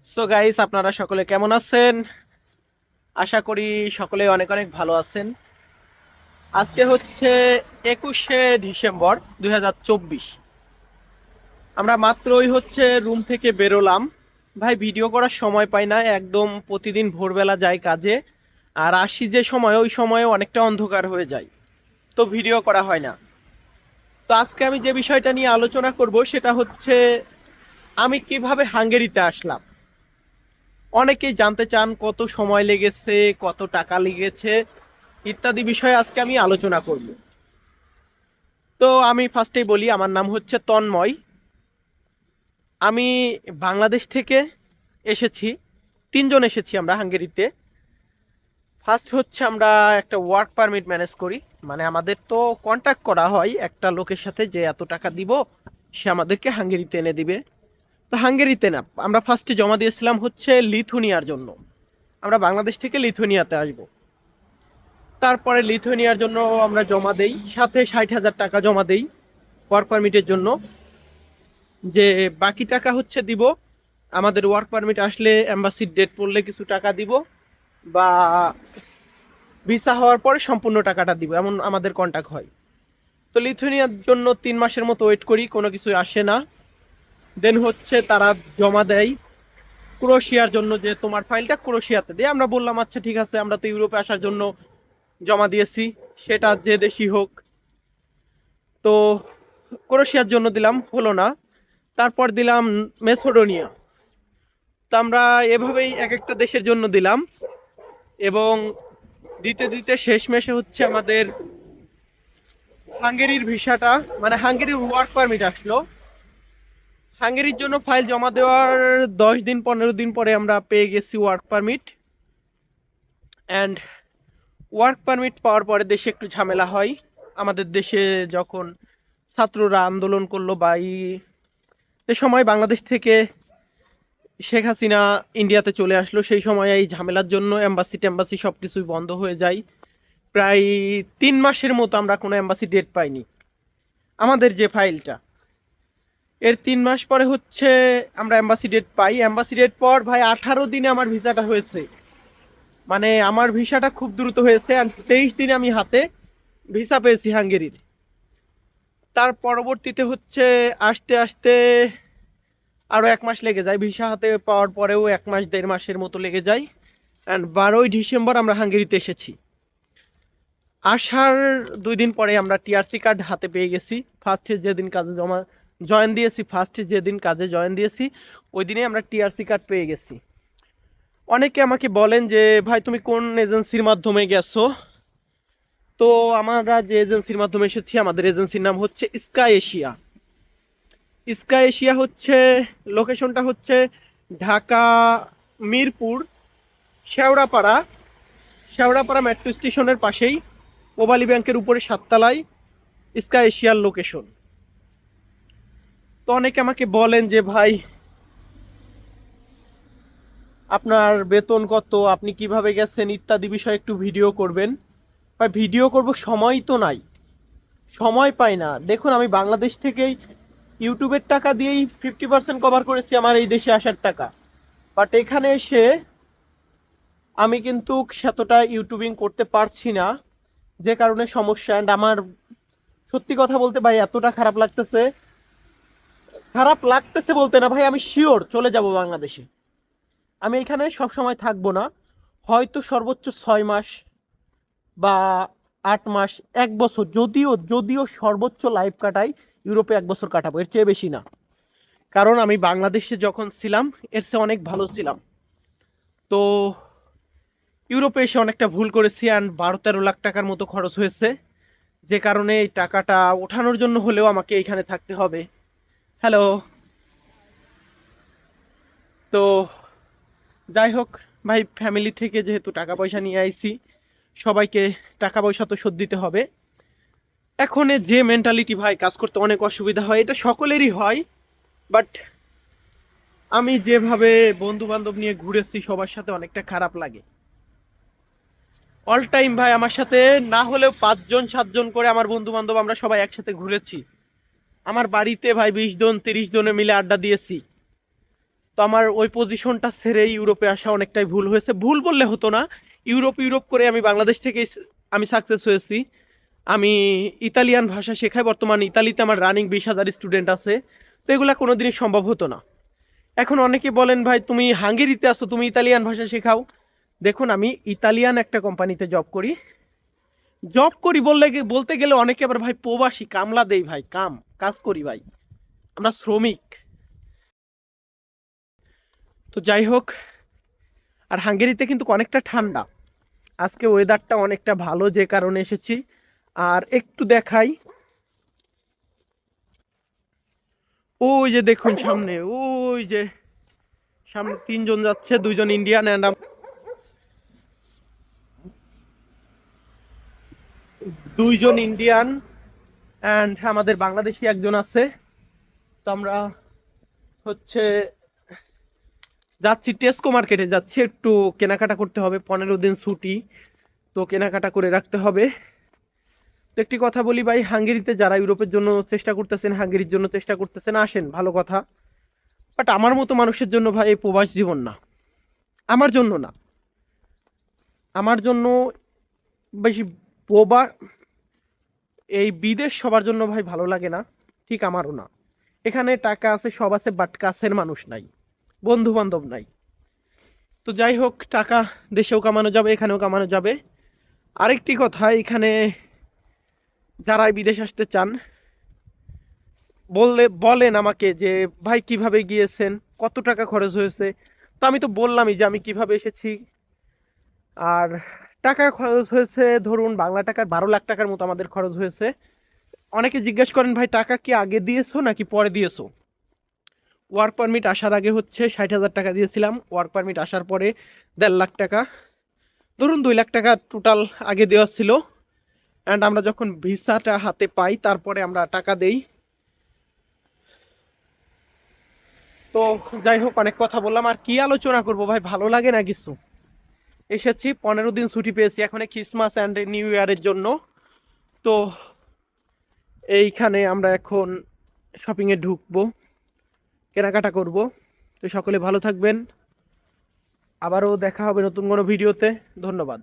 So guys, আপনারা সকলে কেমন আছেন? আশা করি সকলে অনেক অনেক ভালো আছেন। আজকে হচ্ছে 21শে ডিসেম্বর 2024। আমরা মাত্রই হচ্ছে রুম থেকে বেরোলাম। ভাই, ভিডিও করার সময় পাই না, একদম প্রতিদিন ভোরবেলা যাই কাজে, আর আসি যে সময় ওই সময়ে অনেকটা অন্ধকার হয়ে যায়, তো ভিডিও করা হয় না। তো আজকে আমি যে বিষয়টা নিয়ে আলোচনা করব সেটা হচ্ছে আমি কিভাবে হাঙ্গেরিতে আসলাম। অনেকেই জানতে চান কত সময় লেগেছে, কত টাকা লেগেছে, ইত্যাদি বিষয়ে আজকে আমি আলোচনা করব। তো আমি ফার্স্টেই বলি, আমার নাম হচ্ছে তন্ময়। আমি বাংলাদেশ থেকে এসেছি, তিনজন এসেছি আমরা হাঙ্গেরিতে। ফার্স্ট হচ্ছে আমরা একটা ওয়ার্ক পারমিট ম্যানেজ করি, মানে আমাদের তো কন্ট্যাক্ট করা হয় একটা লোকের সাথে যে এত টাকা দিব, সে আমাদেরকে হাঙ্গেরিতে এনে দিবে। তো হাঙ্গেরিতে না, আমরা ফার্স্টে জমা দিয়েছিলাম হচ্ছে লিথুনিয়ার জন্য। আমরা বাংলাদেশ থেকে লিথুনিয়াতে আসব। তারপরে লিথুয়ানিয়ার জন্য আমরা জমা দেই, সাথে 60,000 টাকা জমা দেই ওয়ার্ক পারমিটের জন্য। যে বাকি টাকা হচ্ছে দিব আমাদের ওয়ার্ক পারমিট আসলে, এম্বাসির ডেট পড়লে কিছু টাকা দিব, বা ভিসা হওয়ার পরে সম্পূর্ণ টাকাটা দিব, এমন আমাদের কন্ট্যাক্ট হয়। তো লিথুয়ানিয়ার জন্য 3 মাসের মতো ওয়েট করি, কোনো কিছু আসে না। দেন হচ্ছে তারা জমা দেয় ক্রোয়েশিয়ার জন্য, যে তোমার ফাইলটা ক্রোয়েশিয়াতে দিয়ে। আমরা বললাম আচ্ছা ঠিক আছে, আমরা তো ইউরোপে আসার জন্য জমা দিয়েছি, সেটা যে দেশই হোক। তো ক্রোয়েশিয়ার জন্য দিলাম, হলো না। তারপর দিলাম মেসোডোনিয়া। তো আমরা এভাবেই এক একটা দেশের জন্য দিলাম, এবং দিতে দিতে শেষমেশে হচ্ছে আমাদের হাঙ্গেরির ভিসাটা, মানে হাঙ্গেরির ওয়ার্ক পারমিট আসলো। হাঙ্গেরির জন্য ফাইল জমা দেওয়ার 10 দিন 15 দিন পরে আমরা পেয়ে গেছি work permit. And work permit পাওয়ার পরে দেশে একটু ঝামেলা হয়। আমাদের দেশে যখন ছাত্ররা আন্দোলন করলো, বা এই সময় বাংলাদেশ থেকে শেখ হাসিনা ইন্ডিয়াতে চলে আসলো, সেই সময় এই ঝামেলার জন্য এম্বাসি টেম্বাসি সব কিছুই বন্ধ হয়ে যায়। প্রায় 3 মাসের মতো আমরা কোনো এম্বাসি ডেট পাইনি। আমাদের যে ফাইলটা, এর 3 মাস পরে হচ্ছে আমরা এম্বাসি ডেট পাই। এম্বাসি ডেট পর ভাই 18 দিনে আমার ভিসাটা হয়েছে, মানে আমার ভিসাটা খুব দ্রুত হয়েছে। আর 23 দিনে আমি হাতে ভিসা পেয়েছি হাঙ্গেরির। তার পরবর্তীতে হচ্ছে আসতে আসতে আরও 1 মাস লেগে যায়, ভিসা হাতে পাওয়ার পরেও 1 মাস 1.5 মাসের মতো লেগে যায়। অ্যান্ড 12ই ডিসেম্বর আমরা হাঙ্গেরিতে এসেছি। আসার 2 দিন পরে আমরা টিআরসি কার্ড হাতে পেয়ে গেছি। ফার্স্টে যেদিন কাজে জয়েন দিয়েছি, ফার্স্টে যেদিন কাজে জয়েন দিয়েছি ওই দিনে আমরা টিআরসি কার্ড পেয়ে গেছি। অনেকে আমাকে বলেন যে ভাই তুমি কোন এজেন্সির মাধ্যমে গেছো? তো আমরা যে এজেন্সির মাধ্যমে এসেছি, আমাদের এজেন্সির নাম হচ্ছে স্কাই এশিয়া। স্কাই এশিয়া হচ্ছে, লোকেশনটা হচ্ছে ঢাকা মিরপুর শেওড়াপাড়া, শেওড়াপাড়া মেট্রো স্টেশনের পাশেই, মোবাইল ব্যাংকের উপরে 7 তলায় স্কাই এশিয়ার লোকেশন। তো অনেকে আমাকে বলেন যে ভাই আপনার বেতন কত, আপনি কিভাবে গেছেন, ইত্যাদি বিষয়ে একটু ভিডিও করবেন। ভাই ভিডিও করব, সময় তো নাই, সময় পাই না। দেখুন, আমি বাংলাদেশ থেকেই ইউটিউবের টাকা দিয়েই 50% কভার করেছি আমার এই দেশে আসার টাকা। বাট এখানে এসে আমি কিন্তু সেতটা ইউটিউবিং করতে পারছি না, যে কারণে সমস্যা। অ্যান্ড আমার সত্যি কথা বলতে ভাই এতটা খারাপ লাগতেছে, খারাপ লাগতেছে বলতে না ভাই, আমি শিওর চলে যাব বাংলাদেশে। আমি এখানে সব সময় থাকবো না, হয়তো সর্বোচ্চ 6 মাস বা 8 মাস, 1 বছর, যদিও যদিও সর্বোচ্চ লাইফ কাটাই ইউরোপে 1 বছর কাটাবো, এর চেয়ে বেশি না। কারণ আমি বাংলাদেশে যখন ছিলাম এর চেয়ে অনেক ভালো ছিলাম। তো ইউরোপে এসে অনেকটা ভুল করেছি, অ্যান্ড 12-13 লাখ টাকার মতো খরচ হয়েছে, যে কারণে এই টাকাটা ওঠানোর জন্য হলেও আমাকে এইখানে থাকতে হবে। হ্যালো। তো যাই হোক ভাই, ফ্যামিলি থেকে যেহেতু টাকা পয়সা নিয়ে আইছি, সবাইকে টাকা পয়সা তো শোধ দিতে হবে। এখন যে মেন্টালিটি ভাই, কাজ করতে অনেক অসুবিধা হয়, এটা সকলেরই হয়। বাট আমি যেভাবে বন্ধু বান্ধব নিয়ে ঘুরেছি সবার সাথে, অনেকটা খারাপ লাগে। অল টাইম ভাই আমার সাথে না হলেও 5 জন 7 জন করে আমার বন্ধু বান্ধব আমরা সবাই একসাথে ঘুরেছি। আমার বাড়িতে ভাই 20 জন 30 জনে মিলে আড্ডা দিয়েছি। তো আমার ওই পজিশনটা ছেড়ে ইউরোপে আসা অনেকটাই ভুল হয়েছে, ভুল বললে হতো না। ইউরোপ ইউরোপ করে আমি বাংলাদেশ থেকে আমি সাকসেস হয়েছি। আমি ইতালিয়ান ভাষা শেখাই, বর্তমানে ইতালিতে আমার রানিং 20,000 স্টুডেন্ট আছে। তো এগুলা কোনোদিনই সম্ভব হতো না। এখন অনেকে বলেন ভাই তুমি হাঙ্গেরিতে আসো, তুমি ইতালিয়ান ভাষা শেখাও। দেখুন আমি ইতালিয়ান একটা কোম্পানিতে জব করি বলতে গেলে অনেকে আবার ভাই প্রবাসী, কামলা দেই ভাই, কাজ করি ভাই, আমরা শ্রমিক। তো যাই হোক, আর হাঙ্গেরিতে কিন্তু অনেকটা ঠান্ডা। আজকে ওয়েদারটা অনেকটা ভালো যে কারণে এসেছি। আর একটু দেখাই, ওই যে দেখুন সামনে, ওই যে সামনে 3 জন যাচ্ছে, 2 জন ইন্ডিয়ান অ্যান্ড 2 জন ইন্ডিয়ান অ্যান্ড আমাদের বাংলাদেশি একজন আছে। তো আমরা হচ্ছে যাচ্ছি, টেস্কো মার্কেটে যাচ্ছি, একটু কেনাকাটা করতে হবে, 15 দিন ছুটি, তো কেনাকাটা করে রাখতে হবে। তো একটি কথা বলি ভাই, হাঙ্গেরিতে যারা ইউরোপের জন্য চেষ্টা করতেছেন, হাঙ্গেরির জন্য চেষ্টা করতেছেন, আসেন, ভালো কথা। বাট আমার মতো মানুষের জন্য ভাই এই প্রবাস জীবন না, আমার জন্য না। আমার জন্য বেশি প্রবা এই বিদেশ সবার জন্য ভাই ভালো লাগে না, ঠিক আমারও না। এখানে টাকা আছে, সব আছে, বাট কাছের মানুষ নাই, বন্ধু বান্ধব নাই। তো যাই হোক, টাকা দেশেও কামানো যাবে, এখানেও কামানো যাবে। আরেকটি কথা, এখানে যারা বিদেশ আসতে চান বলেন আমাকে যে ভাই কিভাবে গিয়েছেন, কত টাকা খরচ হয়েছে। তো আমি তো বললামই যে আমি কিভাবে এসেছি। আর টাকা খরচ হয়েছে ধরুন বাংলা টাকার 12 লাখ টাকার মতো আমাদের খরচ হয়েছে। অনেকে জিজ্ঞেস করেন ভাই টাকা কি আগে দিয়েছো নাকি পরে দিয়েছো। ওয়ার্ক পারমিট আসার আগে হচ্ছে 60,000 টাকা দিয়েছিলাম, ওয়ার্ক পারমিট আসার পরে 1.5 লাখ টাকা, ধরুন 2 লাখ টাকা টোটাল আগে দেওয়া ছিল। অ্যান্ড আমরা যখন ভিসাটা হাতে পাই তারপরে আমরা টাকা দেই। তো যাই হোক, অনেক কথা বললাম, আর কি আলোচনা করবো ভাই, ভালো লাগে না কিছু। এসেছি, 15 দিন ছুটি পেয়েছি এখন ক্রিসমাস অ্যান্ড নিউ ইয়ারের জন্য। তো এইখানে আমরা এখন শপিংয়ে ঢুকবো, কেনাকাটা করব। তো সকলে ভালো থাকবেন, আবারও দেখা হবে নতুন কোনো ভিডিওতে। ধন্যবাদ।